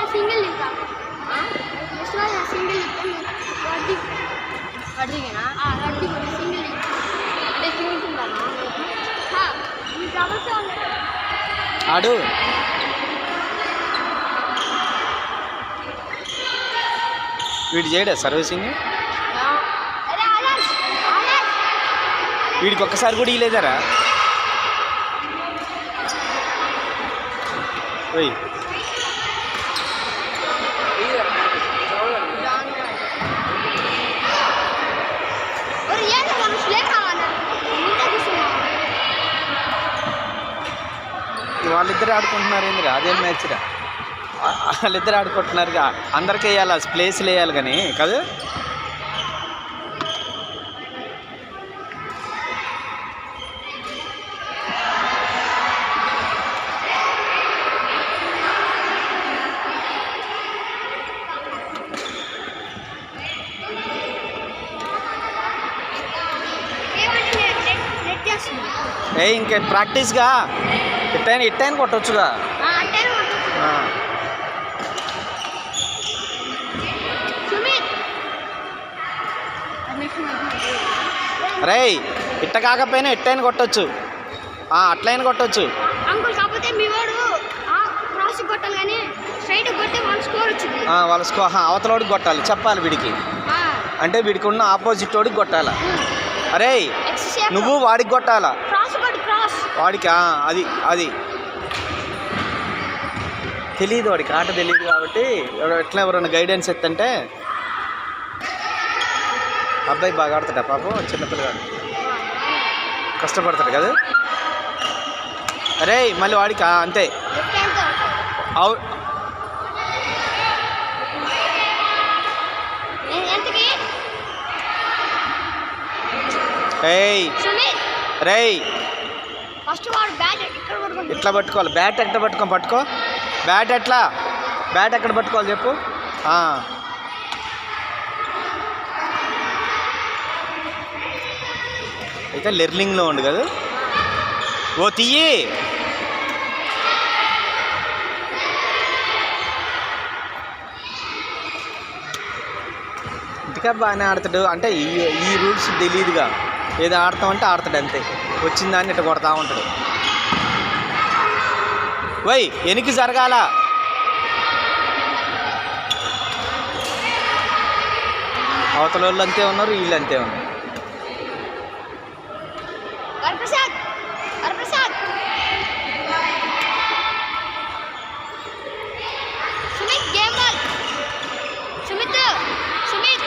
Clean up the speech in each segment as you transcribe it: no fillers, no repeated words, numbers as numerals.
single लिखा single अड्डीना अड्डी single అంటే single ఉండాలా ఈ డబుల్స్ ఆడు వీడు చేయడా సర్వీసింగ్ వీడికి ఒక్కసారి కూడా ఇలేదారా ఓయ్ వాళ్ళిద్దరు ఆడుకుంటున్నారు ఏందిరా అదేం మ్యాచ్రా వాళ్ళిద్దరు ఆడుకుంటున్నారు అందరికీ వేయాలి ప్లేస్లు వేయాలి కానీ కాదు ఏ ఇంకా ప్రాక్టీస్గా ఇట్టైన కొట్టొచ్చుగా రే ఇట్ట కాకపోయినా ఇట్టైన కొట్టొచ్చు అట్లయిన కొట్టొచ్చు వాళ్ళ అవతలోడికి కొట్టాలి చెప్పాలి వీడికి అంటే వీడికి ఉన్న ఆపోజిట్ వాడికి కొట్టాలా అరే నువ్వు వాడికి కొట్టాలా వాడికి అది అది తెలియదు వాడికి ఆట తెలియదు కాబట్టి ఎట్లా ఎవరైనా గైడెన్స్ ఎత్తంటే అబ్బాయి బాగా ఆడతాడా పాపం చిన్నపిల్లగాడు కష్టపడతాడు కదా అరే మళ్ళీ వాడికి అంతే రేయ్ ఇట్లా పట్టుకోవాలి బ్యాట్ ఎట్లా పట్టుకో బ్యాట్ ఎక్కడ పట్టుకోవాలి చెప్పు అయితే లెర్నింగ్లో ఉండు కదా ఓ తీయి ఇంటికా బాగానే ఆడతాడు అంటే ఈ రూల్స్ తెలియదుగా ఏదో ఆడతామంటే ఆడతాడు అంతే వచ్చిన దాన్ని ఇట్లా కొడతా ఉంటాడు వై వెనక్కి జరగాల అవతల వాళ్ళు అంతే ఉన్నారు వీళ్ళు అంతే ఉన్నారు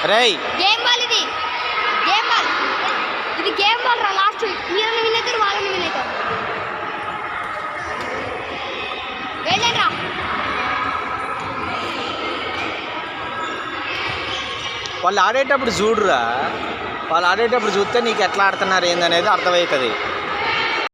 రేయ్ గేమ్ బాల్ ఇది గేమ్ బాల్ రా లాస్ట్ మీరని విన్ అవుతారు వాళ్ళని విన్ అవుతారు వేయండి వాళ్ళు ఆడేటప్పుడు చూడురా వాళ్ళు ఆడేటప్పుడు చూస్తే నీకు ఎట్లా ఆడుతున్నారు ఏందనేది అర్థమవుతుంది